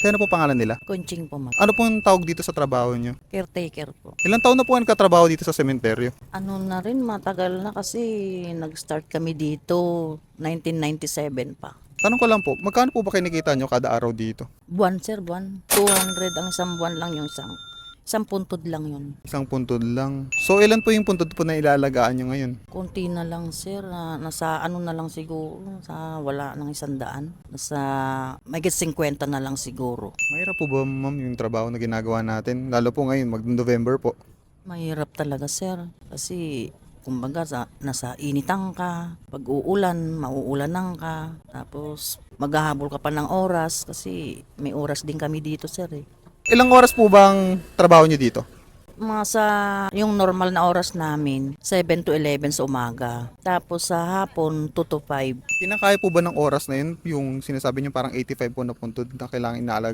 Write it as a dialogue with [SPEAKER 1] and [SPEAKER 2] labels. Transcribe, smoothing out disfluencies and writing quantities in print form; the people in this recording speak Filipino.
[SPEAKER 1] Kaya ano po pangalan nila?
[SPEAKER 2] Kunching po
[SPEAKER 1] Ano pong tawag dito sa trabaho nyo?
[SPEAKER 2] caretaker po.
[SPEAKER 1] Ilang taon na po kayo nagkatrabaho dito sa sementeryo?
[SPEAKER 2] Ano na rin, matagal na kasi nag-start kami dito, 1997 pa.
[SPEAKER 1] Tanong ko lang po, magkano po ba kinikita nyo kada araw dito?
[SPEAKER 2] Buwan sir, buwan. 200 ang isang buwan lang yung isang puntod lang yun.
[SPEAKER 1] Isang puntod lang. So ilan po yung puntod po na ilalagaan nyo ngayon?
[SPEAKER 2] Konti na lang sir, nasa ano na lang siguro, sa wala ng 100. Nasa may 50 na lang siguro.
[SPEAKER 1] Mahirap po ba ma'am yung trabaho na ginagawa natin? Lalo po ngayon, mag-November po.
[SPEAKER 2] Mahirap talaga sir, kasi kumbaga nasa initan ka, pag uulan, mauulanan ka, tapos maghahabol ka pa ng oras kasi may oras din kami dito sir eh.
[SPEAKER 1] Ilang oras po bang trabaho nyo dito?
[SPEAKER 2] Mga sa yung normal na oras namin, 7 to 11 sa umaga. Tapos sa hapon, 2 to 5.
[SPEAKER 1] Kinakaya po ba ng oras na yun, yung sinasabi nyo parang 85 po na puntod na kailangan inaalagaan?